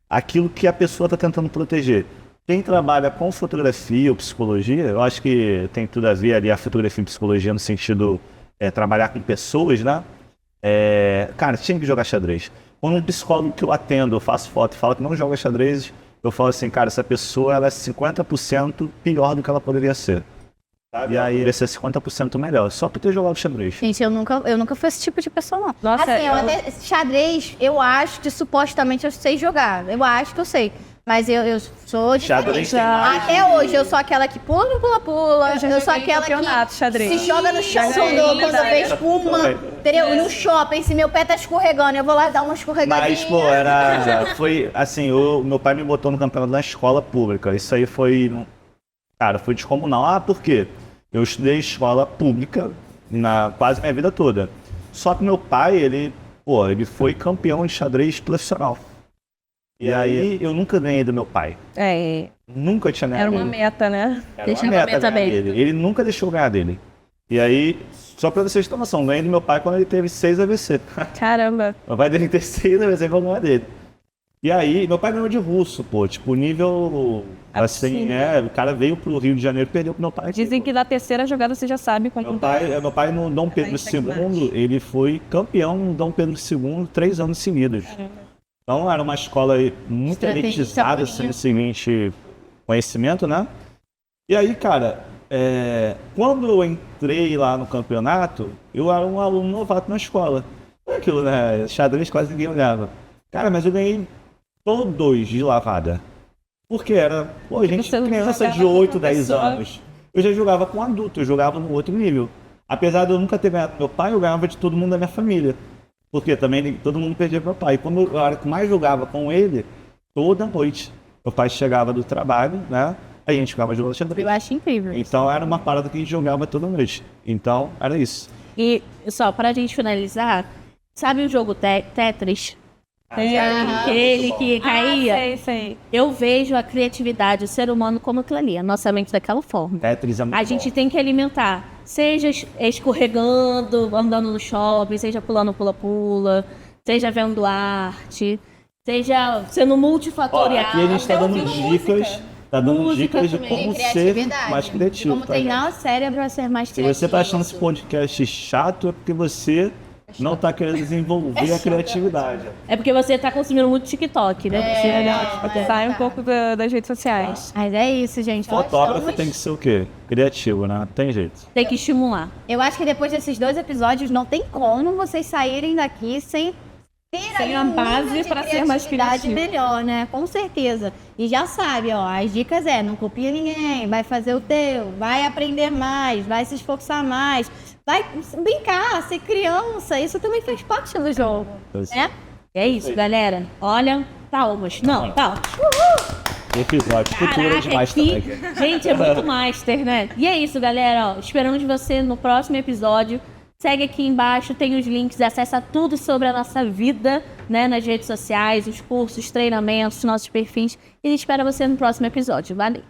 aquilo que a pessoa está tentando proteger? Quem trabalha com fotografia ou psicologia, eu acho que tem tudo a ver ali a fotografia e psicologia no sentido trabalhar com pessoas, né? Cara, tinha que jogar xadrez. Quando um psicólogo que eu atendo, eu faço foto e fala que não joga xadrez, eu falo assim, cara, essa pessoa ela é 50% pior do que ela poderia ser. E aí ele é 50% melhor, só por ter jogado xadrez. Gente, eu nunca fui esse tipo de pessoa, não. Nossa, assim, até xadrez, eu acho que supostamente eu sei jogar. Eu acho que eu sei. Mas eu sou Xadrez diferente. tem mais Até hoje, eu sou aquela que pula, não pula, pula. Eu já Eu sou joguei aquela campeonato que xadrez. se joga no chão Já quando joguei, eu vejo espuma. Entendeu? No shopping, se meu pé tá escorregando, eu vou lá dar uma escorregadinha. Mas, pô, foi assim, meu pai me botou no campeonato na escola pública. Isso aí foi, cara, foi descomunal. Por quê? Eu estudei escola pública quase minha vida toda. Só que meu pai, ele foi campeão de xadrez profissional. E aí eu nunca ganhei do meu pai. Nunca tinha ganhado Era uma dele. meta, né? Era Deixa uma a meta meta ganhar bem. dele. Ele nunca deixou eu ganhar dele. E aí, só pra vocês terem noção, ganhei do meu pai quando ele teve 6 AVC. Caramba. Meu pai dele ter 6 AVC quando ganhar dele. E aí, meu pai ganhou de russo, pô. Tipo, nível. Assim, o cara veio pro Rio de Janeiro e perdeu pro meu pai. Dizem que da terceira jogada você já sabe como Meu pai no Dom Pedro II, ele foi campeão no Dom Pedro II 3 anos seguidos. Então era uma escola muito elitizada, assim, no seguinte conhecimento, né? E aí, cara, quando eu entrei lá no campeonato, eu era um aluno novato na escola. Aquilo, né? Xadrez quase ninguém olhava. Cara, mas eu ganhei todos de lavada. Porque era, gente, você não criança jogava de 8, com 10 pessoa. anos. Eu já jogava com adulto, eu jogava no outro nível. Apesar de eu nunca ter ganhado meu pai, eu ganhava de todo mundo da minha família. Porque também todo mundo perdia meu pai. E quando a hora que mais jogava com ele, toda noite, meu pai chegava do trabalho, né? A gente ficava jogando xadrez. Eu acho incrível. Então era uma parada que a gente jogava toda noite. Então era isso. E só pra gente finalizar, sabe o jogo Tetris? Aquele que caía? Sei. Eu vejo a criatividade, o ser humano como aquilo ali, a nossa mente daquela forma. Tetris é muito A gente bom. tem que alimentar, seja escorregando, andando no shopping, seja pulando pula-pula, seja vendo arte, seja sendo Ó, multifatorial. aqui a gente tá dando dicas. Tá dando Música dicas de também. como ser Criatividade. mais criativo. Como tá, treinar gente? o cérebro a ser mais Se criativo. você tá achando esse podcast chato, é porque você não tá querendo desenvolver a criatividade. É porque você tá consumindo muito TikTok, né? Sai um pouco das redes sociais. Mas é isso, gente. Nós Fotógrafo estamos- tem que ser o quê? Criativo, né? Tem jeito. Tem que estimular. Eu acho que depois desses 2 episódios não tem como vocês saírem daqui sem ter Sem aí a um base nível de pra ser mais criatividade criativo. melhor, né? Com certeza. E já sabe, ó, as dicas não copia ninguém, vai fazer o teu, vai aprender mais, vai se esforçar mais, vai brincar, ser criança, isso também faz parte do jogo, né? É isso, galera. Olha, palmas. Não, palmas. Episódio. Cultura Caraca, demais que... também. Gente, é muito master, né? E é isso, galera. Ó, esperamos você no próximo episódio. Segue aqui embaixo, tem os links, acessa tudo sobre a nossa vida, né? Nas redes sociais, os cursos, treinamentos, nossos perfis. E espero você no próximo episódio. Valeu!